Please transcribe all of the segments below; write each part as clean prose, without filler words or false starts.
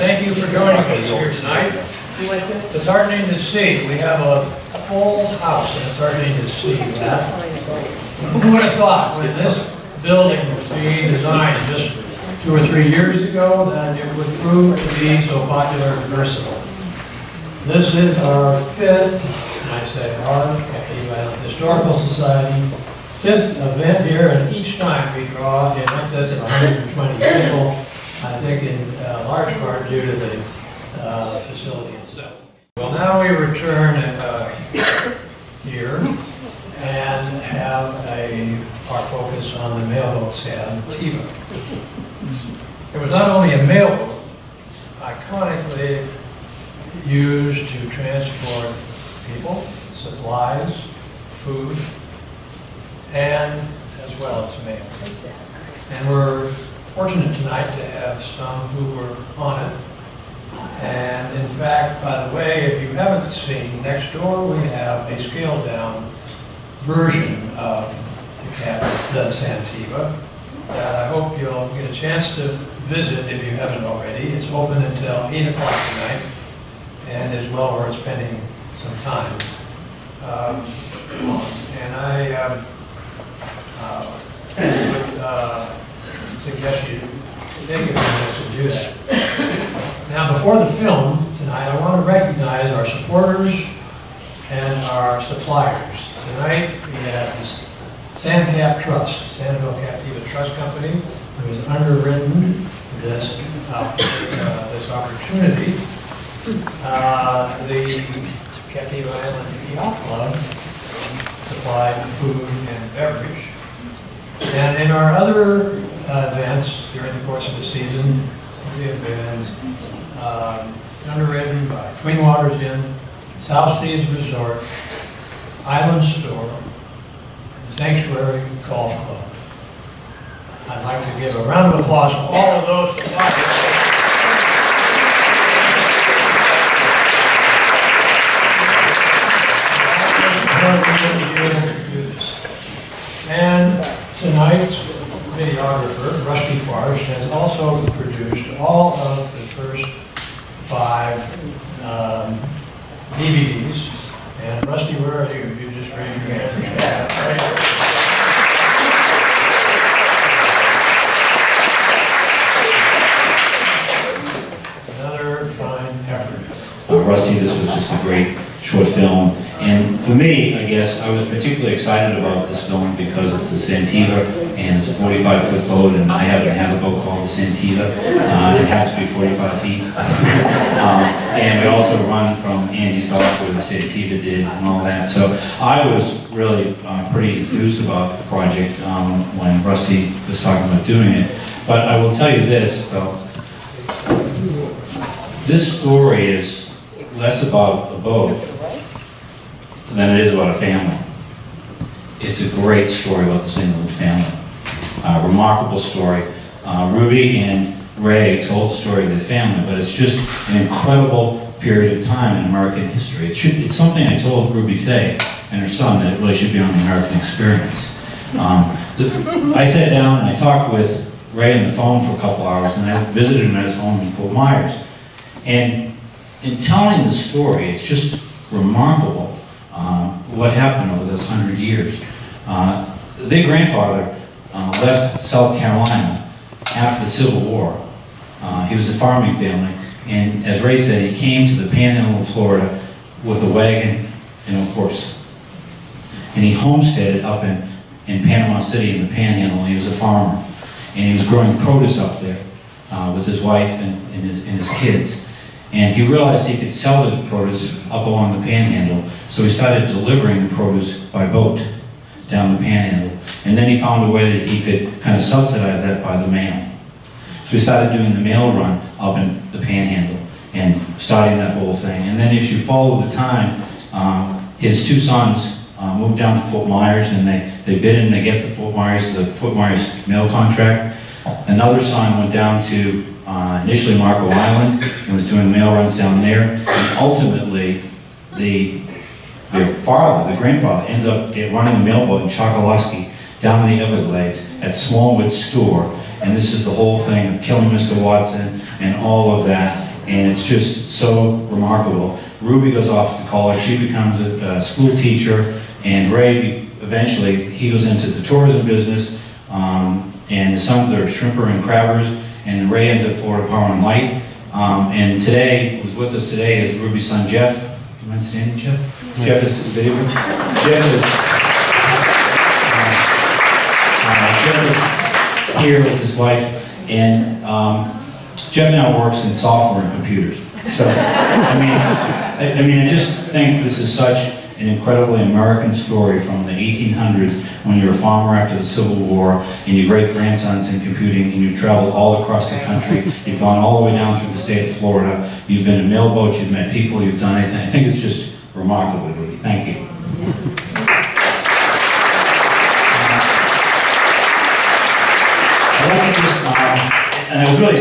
Thank you for joining us here tonight. It's heartening to see. We have a full house, and it's heartening to see that. Who would have thought when this building was being designed just 2 or 3 years ago that it would prove to be so popular and versatile? This is our fifth, and I say our, Historical Society, fifth event here, and each time we draw in excess of 120 people, I think in large part due to the facility itself. Well, now we return here and have our focus on the mailboat Santiva. It was not only a mailboat, iconically used to transport people, supplies, food, and as well as mail. And we're fortunate tonight to have some who were on it. And in fact, by the way, if you haven't seen, next door we have a scaled down version of the Santiva that I hope you'll get a chance to visit if you haven't already. It's open until 8 o'clock tonight and is well worth spending some time on. And I would suggest you take a minute to do that. Now, before the film tonight, I want to recognize our supporters and our suppliers. Tonight, we have the Sandcap Trust, Santiva Captiva Trust Company, who has underwritten this opportunity. The Captiva Island Yacht Club supplied food and beverage. And in our other events during the course of the season, we have been underwritten by Twin Waters Inn, South Seas Resort, Island Store, Sanctuary Golf Club. I'd like to give a round of applause to all of those suppliers. And tonight's videographer, Rusty Farsh, has also produced all of the first 5 DVDs. And Rusty, where are you? You just raised your hand. Another fine effort. Rusty, this was just a great short film. And for me, I guess, I was particularly excited about this film because it's the Santiva, and it's a 45-foot boat, and I happen to have a boat called the Santiva. It happens to be 45 feet. And we also run from Andy's dock where the Santiva did and all that. So I was really pretty enthused about the project when Rusty was talking about doing it. But I will tell you this, though. This story is less about a boat than it is about a family. It's a great story about the Singleton family. Remarkable story. Ruby and Ray told the story of their family, but it's just an incredible period of time in American history. It's something I told Ruby today and her son that it really should be on the American Experience. I sat down and I talked with Ray on the phone for a couple hours, and I visited him at his home in Fort Myers. And in telling the story, it's just remarkable what happened over those 100 years. Their grandfather left South Carolina after the Civil War. He was a farming family, and as Ray said, he came to the Panhandle of Florida with a wagon and a horse. And he homesteaded up in Panama City in the Panhandle, and he was a farmer. And he was growing produce up there with his wife and his kids. And he realized he could sell his produce up along the Panhandle, so he started delivering the produce by boat down the Panhandle. And then he found a way that he could kind of subsidize that by the mail. So he started doing the mail run up in the Panhandle and starting that whole thing. And then as you follow the time, his 2 sons moved down to Fort Myers, and they bid and they get the Fort Myers mail contract. Another son went down to initially Marco Island and was doing mail runs down there. And ultimately, their father, the grandfather, ends up running a mailboat in Chokoloskee down in the Everglades at Smallwood's store. And this is the whole thing of killing Mr. Watson and all of that. and it's just so remarkable. Ruby goes off to college, she becomes a school teacher, and Ray, eventually, he goes into the tourism business, and his sons are shrimper and crabbers, and Ray ends up Florida Power and Light. And today, who's with us today is Ruby's son, Jeff. Do you mind standing, Jeff? Jeff is video. Jeff is here with his wife, and Jeff now works in software and computers. So, I just think this is such an incredibly American story from the 1800s when you're a farmer after the Civil War and your great-grandson's in computing and you've traveled all across the country. You've gone all the way down through the state of Florida. You've been in mailboats, you've met people, you've done anything. I think it's just remarkable, Ruby. Thank you. Yes. And I was really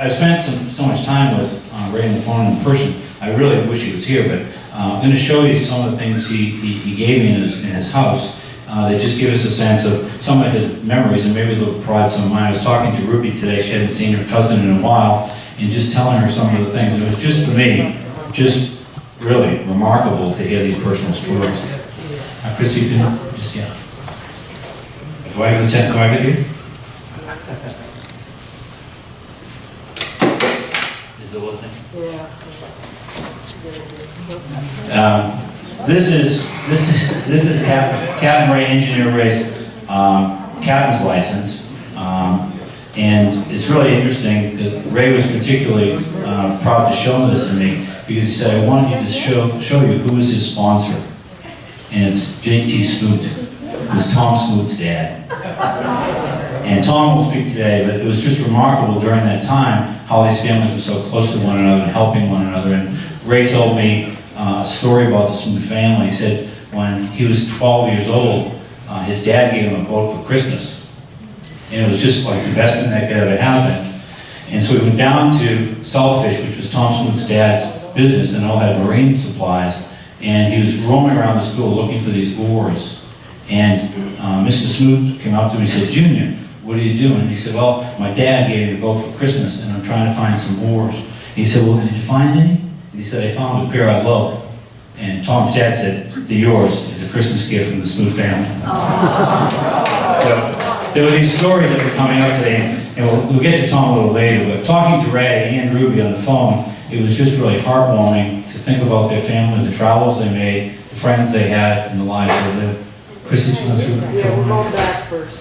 I spent so much time with Ray on the phone in person. I really wish he was here, but I'm going to show you some of the things he gave me in his house that just give us a sense of some of his memories, and maybe they'll provide some of mine. I was talking to Ruby today. She hadn't seen her cousin in a while, and just telling her some of the things. It was just, for me, just really remarkable to hear these personal stories. Chris, you can just, yeah. Do I have the 10th target here? Is the whole thing? This is Captain Ray, Engineer Ray's captain's license, and it's really interesting that Ray was particularly proud to show this to me because he said, "I want you to show you who is his sponsor," and it's J.T. Smoot, who's Tom Smoot's dad. And Tom will speak today, but it was just remarkable during that time how these families were so close to one another and helping one another. And Ray told me a story about the Smoot family. He said when he was 12 years old, his dad gave him a boat for Christmas. And it was just like the best thing that could ever happen. And so we went down to Southfish, which was Tom Smoot's dad's business, and all had marine supplies. And he was roaming around the store looking for these oars. And Mr. Smoot came up to me and said, "Junior, what are you doing?" And he said, "Well, my dad gave me a boat for Christmas, and I'm trying to find some oars." He said, "Well, did you find any?" And he said, "I found a pair I love." And Tom's dad said, "They're yours. It's a Christmas gift from the Smoot family." So there were these stories that were coming up today, and we'll get to Tom a little later, but talking to Ray and Ruby on the phone, it was just really heartwarming to think about their family, the travels they made, the friends they had, and the lives they lived. Chris, did you go through that? Yeah, we're going back first.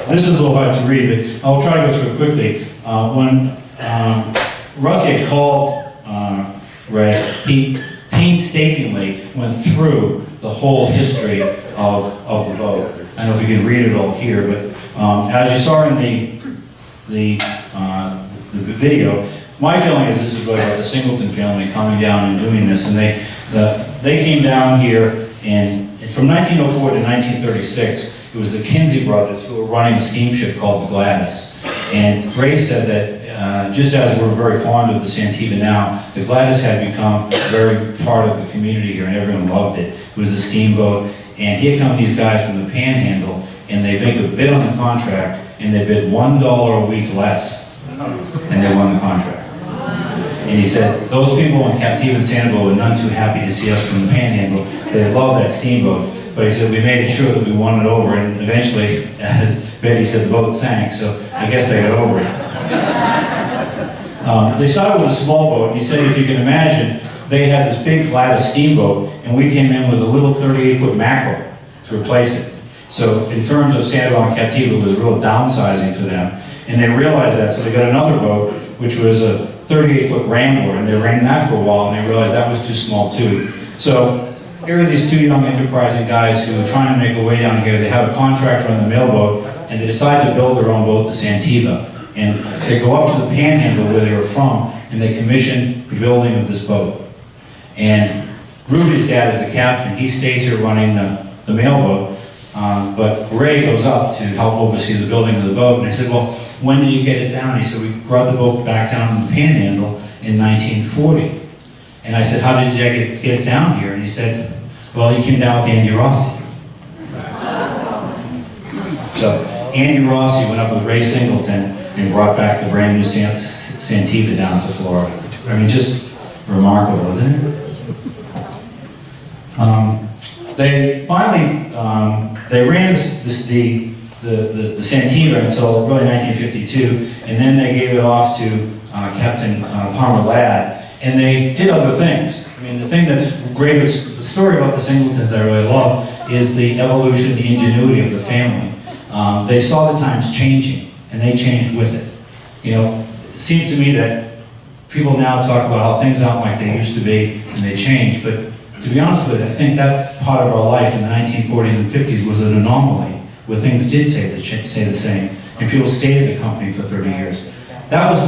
This is a little hard to read, but I'll try to go through it quickly. When Rusty had called Ray, he painstakingly went through the whole history of the boat. I don't know if you can read it all here, but as you saw in the video, my feeling is this is really about the Singleton family coming down and doing this, and they came down here, and from 1904 to 1936, it was the Kinsey brothers who were running a steamship called the Gladys. And Ray said that just as we're very fond of the Santiva now, the Gladys had become very part of the community here, and everyone loved it. It was a steamboat, and here come these guys from the Panhandle, and they make a bid on the contract, and they bid $1 a week less, and they won the contract. And he said, those people in Captiva and Santiva were none too happy to see us from the Panhandle. They loved that steamboat. But he said, we made sure that we won it over, and eventually, as Betty said, the boat sank, so I guess they got over it. They started with a small boat, and he said, if you can imagine, they had this big Gladys steamboat, and we came in with a little 38-foot mackerel to replace it. So in terms of Santiva and Captiva, it was a real downsizing for them. And they realized that, so they got another boat, which was a 38-foot Rambler, and they ran that for a while, and they realized that was too small too. So here are these two young enterprising guys who are trying to make a way down here. They have a contractor on the mailboat, and they decide to build their own boat, the Santiva. And they go up to the Panhandle where they were from, and they commission the building of this boat. And Ruby's dad is the captain. He stays here running the mailboat. But Ray goes up to help oversee the building of the boat, and I said, well, when did you get it down? He said, we brought the boat back down to the Panhandle in 1940. And I said, how did you get it down here? And he said, well, he came down with Andy Rossi. So Andy Rossi went up with Ray Singleton and brought back the brand new Santiva down to Florida. I mean, just remarkable, isn't it? They finally, they ran the Santiva until really 1952, and then they gave it off to Captain Palmer Ladd, and they did other things. I mean, the thing that's great, the story about the Singletons I really love, is the evolution, the ingenuity of the family. They saw the times changing, and they changed with it. You know, it seems to me that people now talk about how things aren't like they used to be, and they change, but to be honest with you, I think that part of our life in the 1940s and 50s was an anomaly, where things did stay the same, and people stayed in the company for 30 years. That was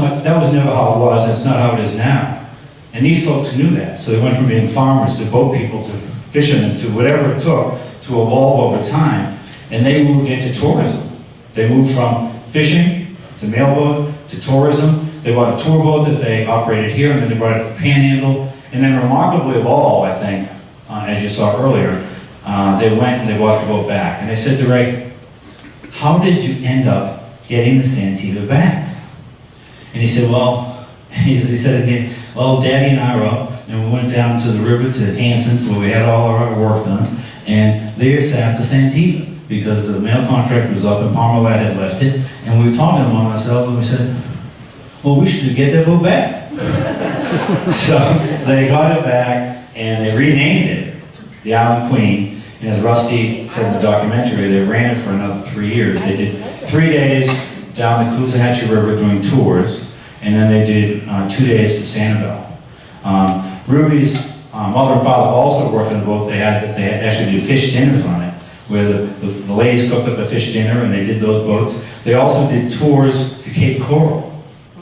never how it was, and it's not how it is now. And these folks knew that, so they went from being farmers to boat people to fishermen to whatever it took to evolve over time, and they moved into tourism. They moved from fishing to mailboat to tourism. They bought a tour boat that they operated here, and then they brought it to Panhandle. And then remarkably of all, I think, as you saw earlier, they went and they bought the boat back. And they said to Ray, how did you end up getting the Santiva back? And he said, well, he said again, well, Daddy and I were up, and we went down to the river to Hanson's, where we had all our work done, and there sat the Santiva, because the mail contract was up and Palmer Ladd had left it, and we were talking among ourselves, and we said, well, we should just get that boat back. So they got it back, and they renamed it the Island Queen, and as Rusty said in the documentary, they ran it for another 3 years. They did 3 days down the Caloosahatchee River doing tours, and then they did 2 days to Sanibel. Ruby's mother and father also worked on the boat. They actually did fish dinners on it, where the ladies cooked up a fish dinner, and they did those boats. They also did tours to Cape Coral.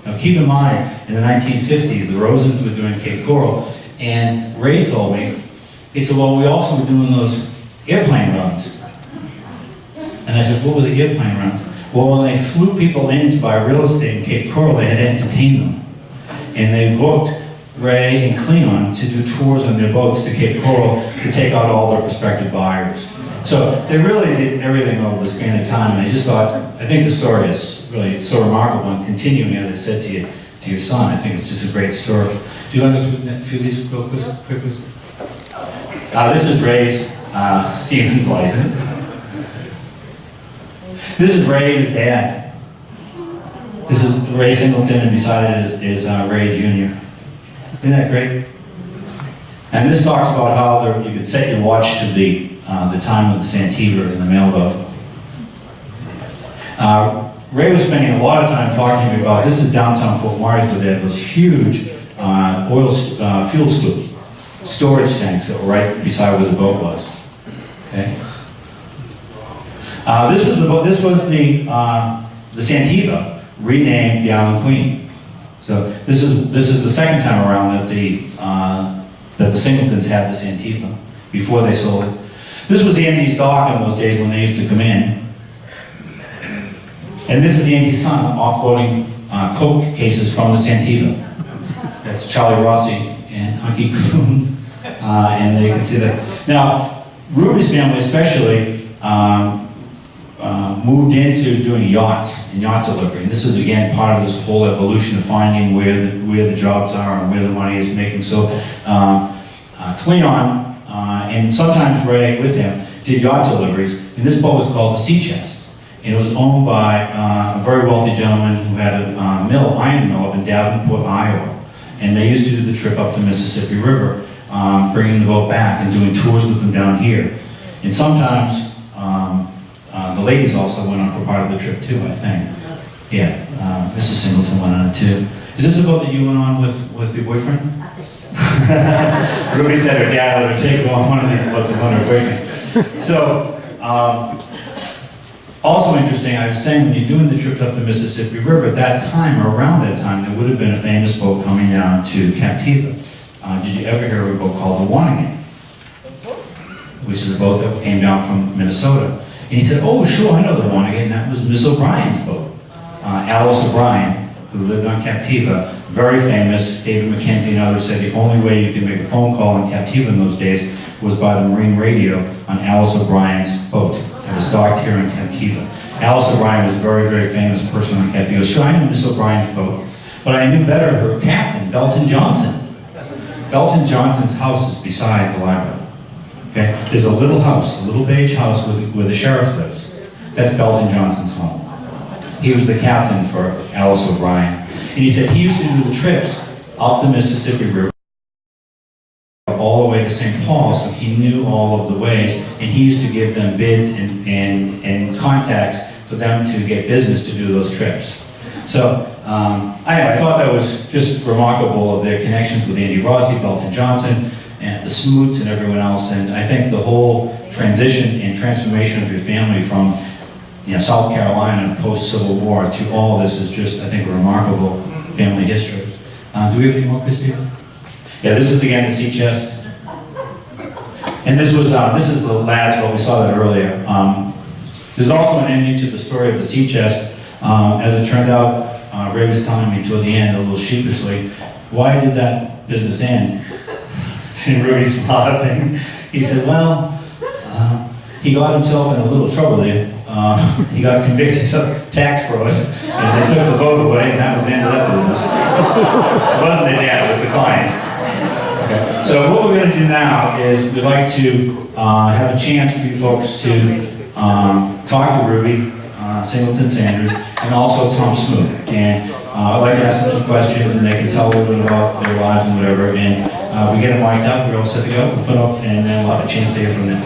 Now keep in mind, in the 1950s, the Rosens were doing Cape Coral, and Ray told me, he said, well, we also were doing those airplane runs. And I said, what were the airplane runs? Well, when they flew people in to buy real estate in Cape Coral, they had to entertain them. And they booked Ray and Cleon to do tours on their boats to Cape Coral to take out all their prospective buyers. So they really did everything over the span of time, and I just thought, I think the story is really so remarkable, and continuing, as I said to your son, I think it's just a great story. Do you want to go through a few of these real quick? This is Ray's Stevens license. This is Ray and his dad. This is Ray Singleton, and beside it is Ray Jr. Isn't that great? And this talks about how you could set your watch to the time of the Santiva in the mailboat. Ray was spending a lot of time talking to me about, this is downtown Fort Myers, where they had those huge fuel storage tanks that were right beside where the boat was. Okay. This was the Santiva, renamed the Island Queen. So this is the second time around that the Singletons had the Santiva before they sold it. This was Andy's dock in those days when they used to come in. And this is Andy's son offloading Coke cases from the Santiva. That's Charlie Rossi and Hunky Coons. And they can see that. Now, Ruby's family especially moved into doing yachts and yacht delivery. And this is again part of this whole evolution of finding where the jobs are and where the money is making. So Cleon and sometimes Ray with him did yacht deliveries, and this boat was called the Sea Chest. And it was owned by a very wealthy gentleman who had a iron mill up in Davenport, Iowa. And they used to do the trip up the Mississippi River, bringing the boat back and doing tours with them down here. And sometimes the ladies also went on for part of the trip too, I think. Yeah, Mrs. Singleton went on it too. Is this a boat that you went on with your boyfriend? I think so. Ruby said her dad let her take one of these boats with her boyfriend. So, also interesting, I was saying when you're doing the trips up the Mississippi River, at that time, or around that time, there would have been a famous boat coming down to Captiva. Did you ever hear of a boat called the Wannigan? Which is a boat that came down from Minnesota. And he said, oh, sure, I know the Wannigan. That was Miss O'Brien's boat. Alice O'Brien, who lived on Captiva, very famous. David McKenzie and others said the only way you could make a phone call on Captiva in those days was by the marine radio on Alice O'Brien's boat. It was docked here in Santiva. Alice O'Brien was a very, very famous person on Capio. So I knew Miss O'Brien's boat, but I knew better her captain, Belton Johnson. Belton Johnson's house is beside the library. Okay? There's a little house, a little beige house where the sheriff lives. That's Belton Johnson's home. He was the captain for Alice O'Brien. And he said he used to do the trips up the Mississippi River all the way to St. Paul, so he knew all of the ways, and he used to give them bids and contacts for them to get business to do those trips. So I thought that was just remarkable of their connections with Andy Rossi, Belton Johnson, and the Smoots and everyone else. And I think the whole transition and transformation of your family from South Carolina post-Civil War to all this is just, I think, a remarkable family history. Do we have any more, Christina? Yeah, this is again the sea chest. And this is the lads, but we saw that earlier. There's also an ending to the story of the sea chest. As it turned out, Ray was telling me toward the end, a little sheepishly, why did that business end? And Ruby smiled at him. He said, well, he got himself in a little trouble there. He got convicted of tax fraud, and they took the boat away, and that was the end of that business. It wasn't the dad, it was the clients. Okay. So what we're going to do now is we'd like to have a chance for you folks to talk to Ruby, Singleton Sanders, and also Tom Smoot. And I'd like to ask them some questions, and they can tell a little bit about their lives and whatever. And we get them mic'd up, we're all set to go. We'll put up, and then we'll have a chance to hear from them.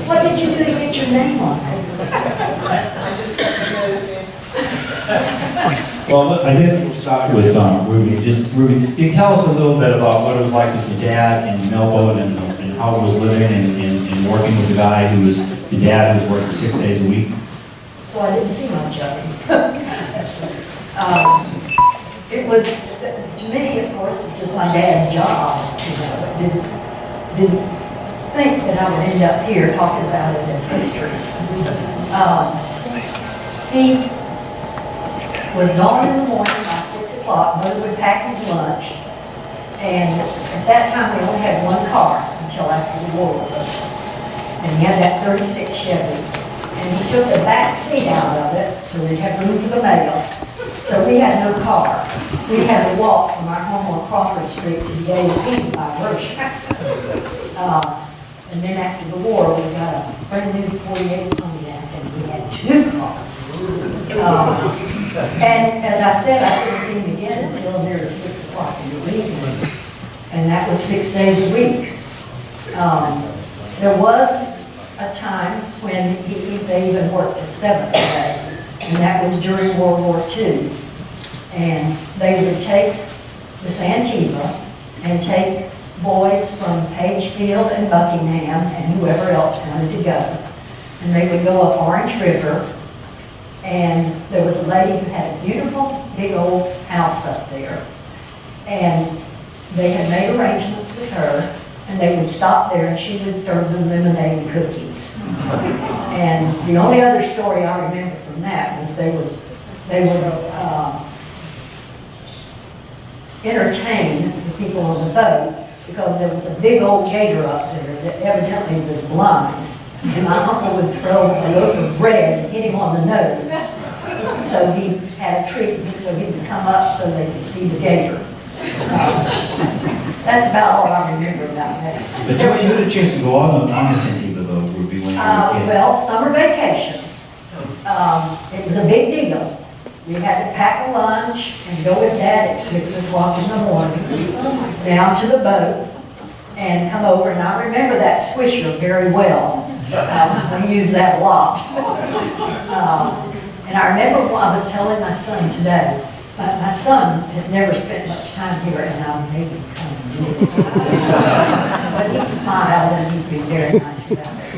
What did you do to get your name on it? Well, I think we'll start with Ruby. Just Ruby, can you tell us a little bit about what it was like with your dad in Melbourne and how it was living and working with a guy who was your dad who was working 6 days a week? So I didn't see much of him. It was, to me, of course, it was just my dad's job. Didn't think that I would end up here talking about it as history. He was gone in the morning by 6 o'clock. Mother would pack his lunch. And at that time, we only had one car until after the war was over. And he had that 36 Chevy. And he took the back seat out of it so we had room for the mail. So we had no car. We had to walk from our home on Crawford Street to the A&P by groceries. And then after the war, we got a brand new 48 Pontiac, and we had 2 cars. And as I said, I didn't see him again until nearly 6 o'clock in the evening. And that was 6 days a week. There was a time when they even worked a 7th day, and that was during World War II. And they would take the Santiva and take boys from Pagefield and Buckingham and whoever else wanted to go. And they would go up Orange River, and there was a lady who had a beautiful big old house up there. And they had made arrangements with her, and they would stop there and she would serve them lemonade and cookies. And the only other story I remember from that was they would entertain the people on the boat, because there was a big old gator up there that evidently was blind. And my uncle would throw a loaf of bread and hit him on the nose. So he had a treat so he would come up so they could see the gator. That's about all I remember about that. But you had a chance to go on the Santiva though, Ruby, when you were a kid. Well, summer vacations. It was a big deal. We had to pack a lunch and go with Dad at 6 o'clock in the morning down to the boat and come over. And I remember that swisher very well. We used that a lot. And I remember what I was telling my son today. My son has never spent much time here, and I made him come and do this. But he smiled, and he's been very nice about it.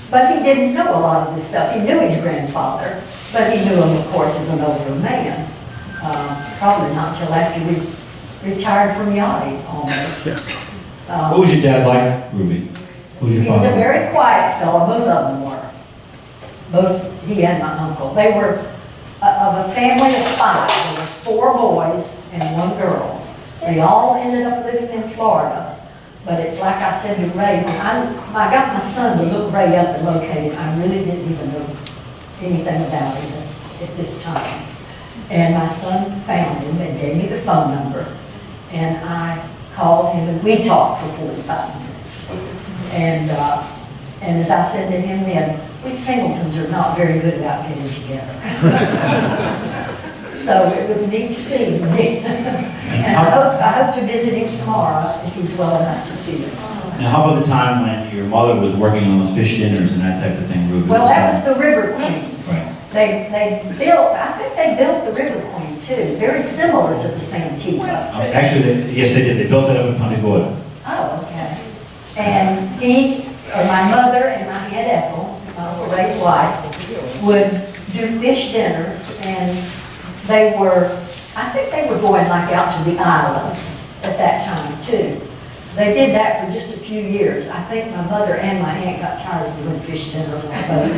But he didn't know a lot of this stuff. He knew his grandfather, but he knew him, of course, as an older man. Probably not till after we retired from yachting, almost. What was your dad like, Ruby? Who was your He was a father? very quiet fellow, both of them were. Both he and my uncle. They were of a family of 5. There were 4 boys and 1 girl. They all ended up living in Florida. But it's like I said to Ray, when I got my son to look Ray up and locate him, I really didn't even know anything about him at this time. And my son found him and gave me the phone number. And I called him and we talked for 45 minutes. And as I said to him then, we Singletons are not very good about getting together. So it was neat to see him. And I hope to visit him tomorrow if he's well enough to see us. Now, how about the time when your mother was working on those fish dinners and that type of thing, Ruby? Well, that was the River Queen. Right. They built, I think they built the River Queen too, very similar to the Santiva. Actually, yes, they did. They built it up in Punta Gorda. Oh, okay. And my mother and my Aunt Ethel, Ray's wife, would do fish dinners, and they were, I think they were going like out to the islands at that time too. They did that for just a few years. I think my mother and my aunt got tired of doing fish dinners on the boat.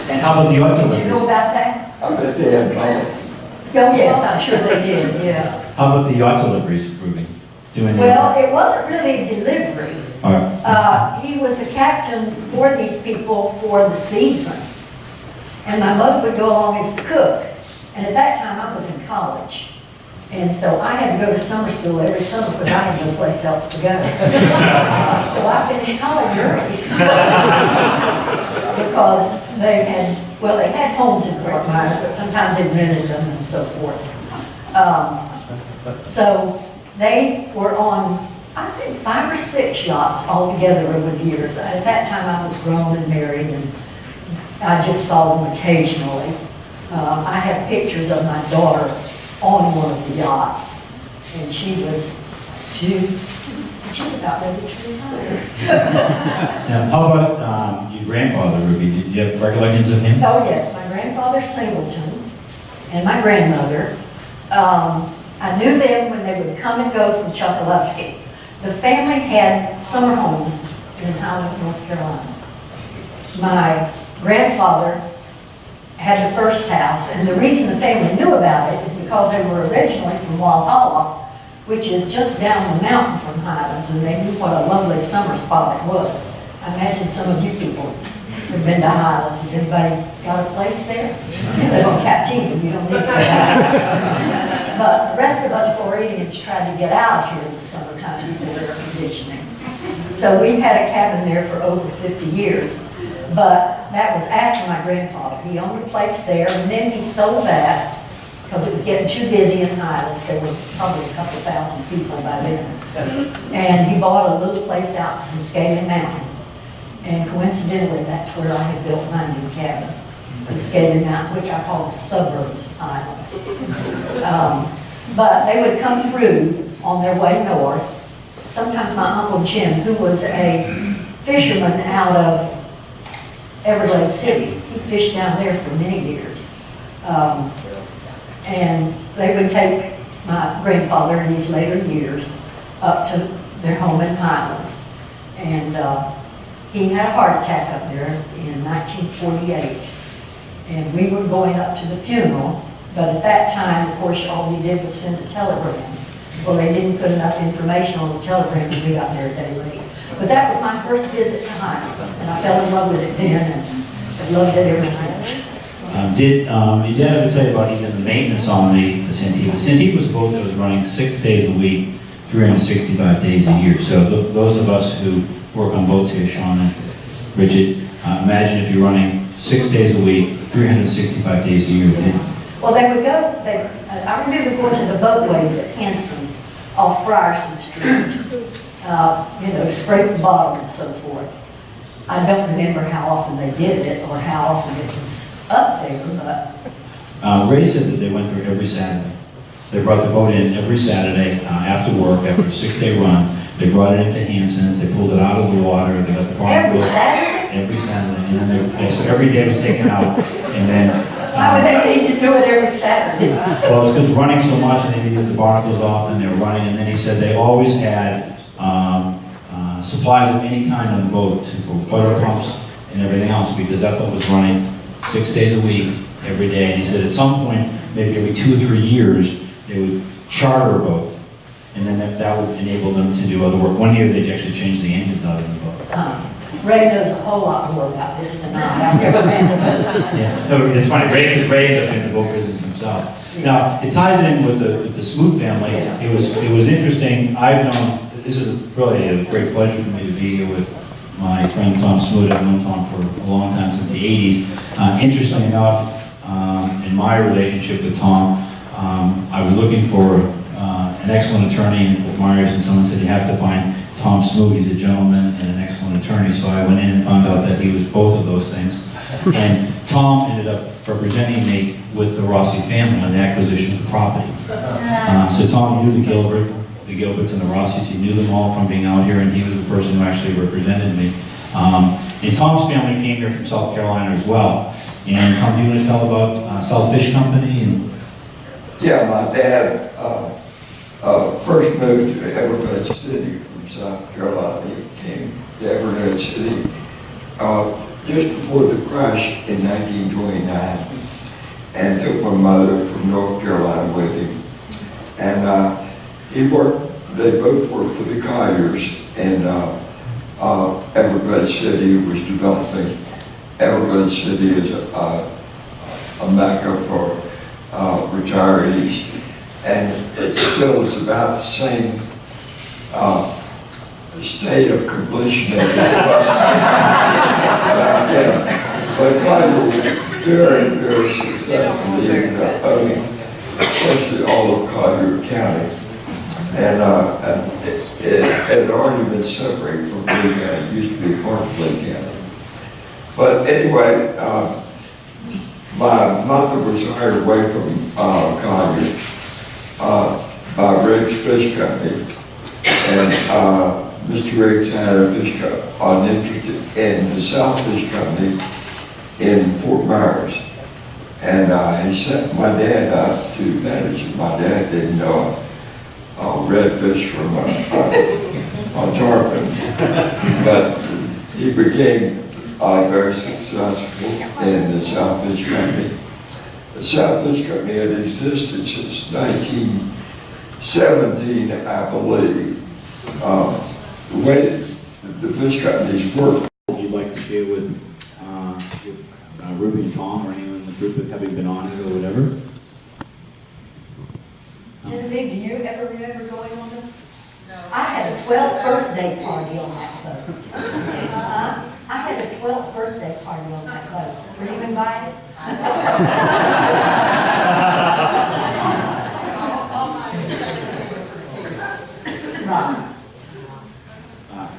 And how about the yacht Did you know deliveries? about that? I bet they had both. Oh, yes, I'm sure they did, yeah. How about the yacht deliveries, Ruby? Doing Well, it wasn't really a delivery. All right. He was a captain for these people for the season. And my mother would go along as the cook. And at that time, I was in college. And so I had to go to summer school every summer because I had no place else to go. So I finished college early. Because they had homes in Fort Myers, but sometimes they rented them and so forth. So they were on, I think, 5 or 6 yachts altogether over the years. At that time, I was grown and married, and I just saw them occasionally. I have pictures of my daughter on one of the yachts, and she was about ready to retire. Now, how about your grandfather, Ruby? Did you have recollections of him? Oh, yes, my grandfather Singleton and my grandmother. I knew them when they would come and go from Chokoloskee. The family had summer homes in Highlands, North Carolina. My grandfather had the first house, and the reason the family knew about it is because they were originally from Walhalla, which is just down the mountain from Highlands, and they knew what a lovely summer spot it was. I imagine some of you people have been to Highlands. Has anybody got a place there? You live on Captiva, you don't need to go to Highlands. But the rest of us Floridians tried to get out here in the summertime before air conditioning. So we've had a cabin there for over 50 years. But that was after my grandfather. He owned a place there, and then he sold that because it was getting too busy in Highlands. There were probably a couple thousand people by then. And he bought a little place out in Scaling Mountain. And coincidentally, that's where I had built my new cabin, in Scaling Mountain, which I call the suburbs of Highlands. But they would come through on their way north. Sometimes my Uncle Jim, who was a fisherman out of Everglade City. He fished down there for many years. And they would take my grandfather in his later years up to their home in Highlands. And he had a heart attack up there in 1948. And we were going up to the funeral, but at that time, of course, all we did was send a telegram. Well, they didn't put enough information on the telegram when we got there a day late. But that was my first visit to Highlands, and I fell in love with it then, and I've loved it ever since. Did your dad ever tell you about even the maintenance on the Santiva? The Santiva was a boat that was running 6 days a week, 365 days a year. So those of us who work on boats here, Sean and Bridget, imagine if you're running 6 days a week, 365 days a year. Well, they would go, I remember going to the boatways at Hanson off Frierson Street, to scrape the bottom and so forth. I don't remember how often they did it or how often it was up there, but... Ray said that they went through every Saturday. They brought the boat in every Saturday after work, after a 6-day run. They brought it into Hanson's, they pulled it out of the water, they got the Every barnacles. Saturday? Every Saturday, and then so every day was taken out, and then. Why would they need to do it every Saturday? Well, it's because running so much, and they needed the barnacles off, and they were running, and then he said they always had supplies of any kind on the boat, for butter pumps and everything else, because that boat was running 6 days a week, every day, and he said at some point, maybe every 2 or 3 years, they would charter a boat, and then that would enable them to do other work. One year, they actually changed the engines out of the boat. Ray knows a whole lot more about this than I. I've never been to boat. Yeah, no, it's funny, Ray ended up in the boat business himself. Now, it ties in with the Smoot family. It was interesting. I've known, this is really a great pleasure for me to be here with my friend Tom Smoot. I've known Tom for a long time, since the 80s. Interestingly enough, in my relationship with Tom, I was looking for an excellent attorney in Fort Myers, and someone said, you have to find Tom Smoot. He's a gentleman and an excellent attorney. So I went in and found out that he was both of those things. And Tom ended up representing me with the Rossi family on the acquisition of the property. So Tom knew the Gilberts and the Rossis. He knew them all from being out here, and he was the person who actually represented me. And Tom's family came here from South Carolina as well. And Tom, do you want to tell about South Fish Company? Yeah, my dad first moved to Everglades City from South Carolina. He came to Everglades City just before the crash in 1929, and took my mother from North Carolina with him. And they both worked for the Colliers in Everglades City, who was developing. Everglades City is a mecca for retirees, and it still is about the same state of completion as it was back then. But Collier was very, very successful. He ended up owning essentially all of Collier County, and it had already been separated from Lee County. It used to be part of Lee County. But anyway, my mother was hired away from Collier by Riggs Fish Company, and Mr. Riggs had an interest in the South Fish Company in Fort Myers, and he sent my dad out to manage it. My dad didn't know a redfish from a tarpon, but he became very successful in the South Fish Company. The South Fish Company had existed since 1917, I believe. The way the fish companies work. You'd like to share with Ruby and Tom, or anyone in the group that having been on it or whatever? Genevieve, do you ever remember going on that? No. I had a 12th birthday party on that boat. I had a 12th birthday party on that boat. Were you invited? Right.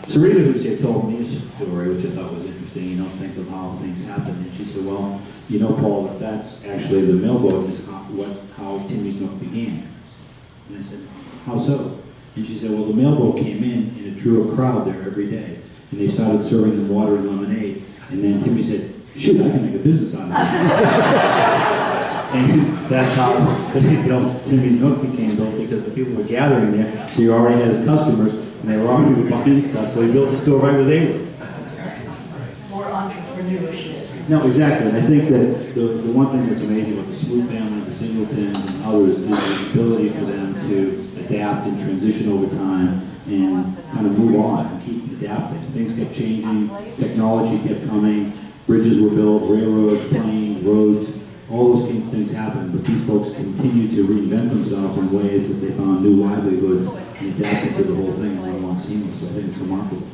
Sarita, who's here, told me a story, which I thought was interesting. You don't think of how things happen. And she said, well, you know, Paul, that that's actually the mailboat is how Timmy's Nook began. And I said, how so? And she said, well, the mailboat came in and it drew a crowd there every day. And they started serving them water and lemonade. And then Timmy said, shoot, I can make a business out of this. And that's how Timmy's Nook became built, because the people were gathering there. So he already had his customers, and they were already buying stuff. So he built the store right where they were. More entrepreneurship. No, exactly. And I think that the one thing that's amazing about the Smoot family, the Singletons, and others, is the ability for them to adapt and transition over time and kind of move on and keep adapting. Things kept changing, technology kept coming, bridges were built, railroads, planes, roads, all those things happened, but these folks continued to reinvent themselves in ways that they found new livelihoods and adapted to the whole thing and went along seamless. So I think it's remarkable.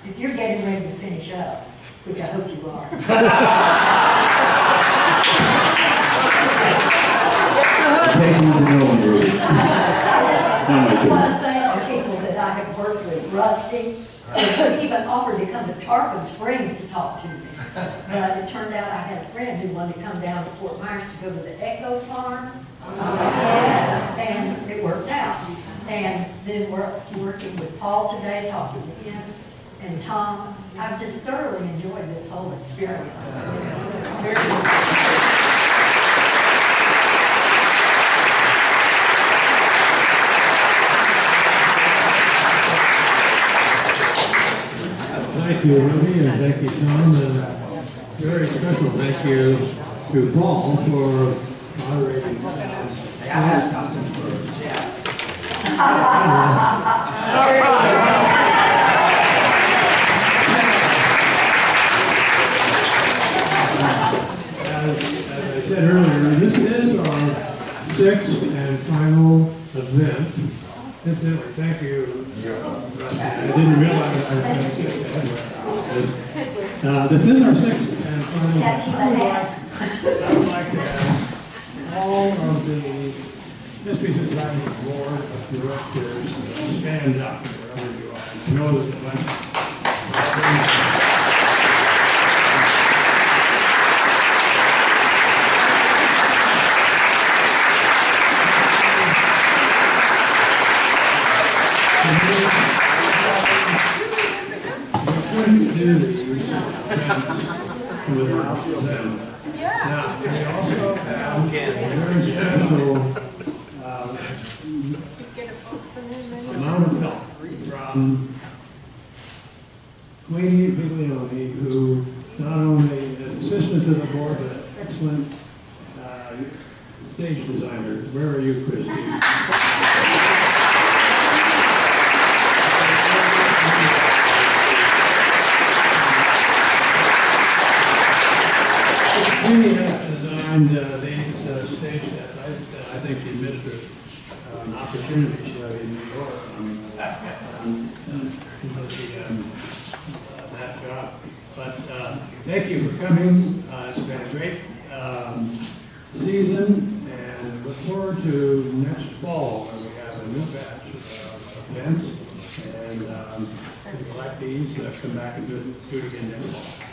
If you're getting ready to finish up, which I hope you are. I just want to thank the people that I have worked with. Rusty, who even offered to come to Tarpon Springs to talk to me. But it turned out I had a friend who wanted to come down to Fort Myers to go to the Echo Farm. Yes. working with Paul today, talking to him and Tom. I've just thoroughly enjoyed this whole experience. Thank you, Ruby, and thank you, Tom, and very special thank you to Paul for moderating. As I said earlier, this is our 6th and final event. Incidentally, thank you. I didn't realize this is our 6th and final event. I would like to ask all of the Mystery Society Board of Directors to stand up wherever you are. I know there's a bunch. Without them. Now, we also have a very special amount of help from Queenie Piglioni, who not only is assistant to the board, but an excellent stage designer. Where are you, Christine? Queenie has designed these stage sets. I think she missed an opportunity in New York. That job. But thank you for coming. It's been a great season, and look forward to next fall when we have a new batch of events. And if you like these, come back and do it again next fall.